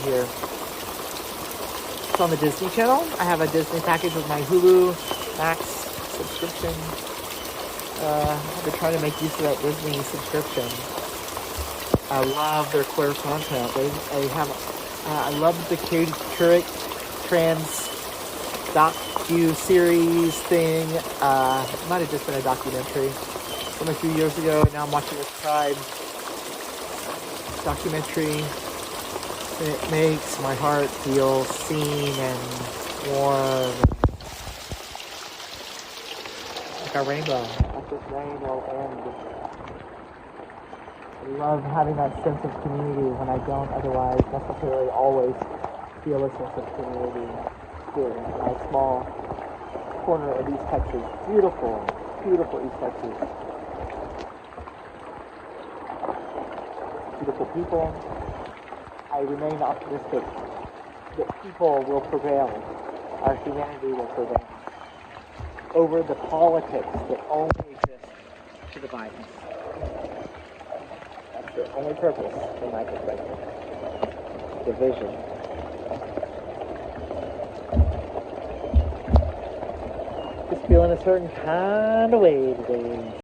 here. It's on the Disney Channel. I have a Disney package with my Hulu Max subscription. I've been trying to make use of that Disney subscription. I love their queer content. I love the curate trans docu-series thing. It might have just been a documentary from a few years ago. Now I'm watching this Tribe documentary. And it makes my heart feel seen and warm. Like a rainbow. Like this rain will end. I love having that sense of community when I don't otherwise necessarily always feel a sense of community here in my small corner of East Texas. Beautiful, beautiful East Texas. Beautiful people. I remain optimistic that people will prevail. Our humanity will prevail over the politics that only exist to divide us. That's their only purpose, from my perspective. Division. Just feeling a certain kind of way today.